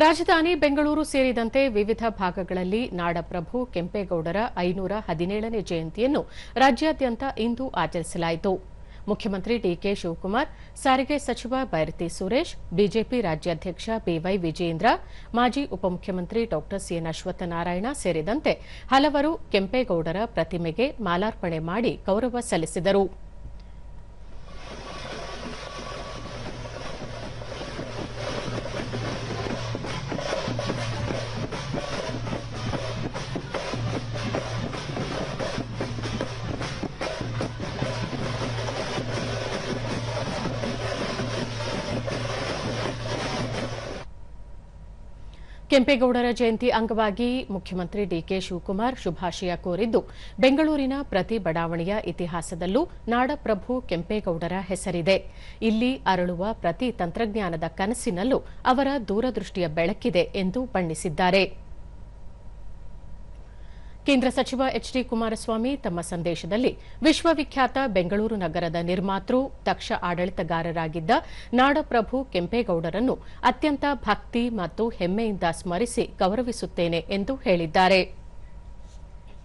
ರಾಜಧಾನಿ ಬೆಂಗಳೂರು ಸೇರಿದಂತೆ ವಿವಿಧ ಭಾಗಗಳಲ್ಲಿ ನಾಡಪ್ರಭು ಕೆಂಪೇಗೌಡರ 517ನೇ ಜಯಂತಿಯನ್ನು ರಾಜ್ಯಾದ್ಯಂತ ಇಂದು ಆಚರಿಸಲಾಯಿತು. ಮುಖ್ಯಮಂತ್ರಿ ಡಿಕೆ ಶಿವಕುಮಾರ್, ಸಾರಿಗೆ ಸಚಿವ ಬೈರತಿ ಸುರೇಶ್, ಬಿಜೆಪಿ ರಾಜ್ಯಾಧ್ಯಕ್ಷ ಬಿವೈ ವಿಜಯೇಂದ್ರ, ಮಾಜಿ ಉಪಮುಖ್ಯಮಂತ್ರಿ ಡಾ ಸಿಎನ್ ಅಶ್ವತ್ಥನಾರಾಯಣ ಸೇರಿದಂತೆ ಹಲವರು ಕೆಂಪೇಗೌಡರ ಪ್ರತಿಮೆಗೆ ಮಾಲಾರ್ಪಣೆ ಮಾಡಿ ಗೌರವ ಸಲ್ಲಿಸಿದರು. ಕೆಂಪೇಗೌಡರ ಜಯಂತಿ ಅಂಗವಾಗಿ ಮುಖ್ಯಮಂತ್ರಿ ಡಿಕೆ ಶಿವಕುಮಾರ್ ಶುಭಾಶಯ ಕೋರಿದ್ದು, ಬೆಂಗಳೂರಿನ ಪ್ರತಿ ಬಡಾವಣೆಯ ಇತಿಹಾಸದಲ್ಲೂ ನಾಡಪ್ರಭು ಕೆಂಪೇಗೌಡರ ಹೆಸರಿದೆ. ಇಲ್ಲಿ ಅರಳುವ ಪ್ರತಿ ತಂತ್ರಜ್ಞಾನದ ಕನಸಿನಲ್ಲೂ ಅವರ ದೂರದೃಷ್ಟಿಯ ಬೆಳಕಿದೆ ಎಂದು ಬಣ್ಣಿಸಿದ್ದಾರೆ. ಕೇಂದ್ರ ಸಚಿವ ಎಚ್ಡಿ ಕುಮಾರಸ್ವಾಮಿ ತಮ್ಮ ಸಂದೇಶದಲ್ಲಿ ವಿಶ್ವವಿಖ್ಯಾತ ಬೆಂಗಳೂರು ನಗರದ ನಿರ್ಮಾತೃ, ದಕ್ಷ ಆಡಳಿತಗಾರರಾಗಿದ್ದ ನಾಡಪ್ರಭು ಕೆಂಪೇಗೌಡರನ್ನು ಅತ್ಯಂತ ಭಕ್ತಿ ಮತ್ತು ಹೆಮ್ಮೆಯಿಂದ ಸ್ಮರಿಸಿ ಗೌರವಿಸುತ್ತೇನೆ ಎಂದು ಹೇಳಿದ್ದಾರೆ.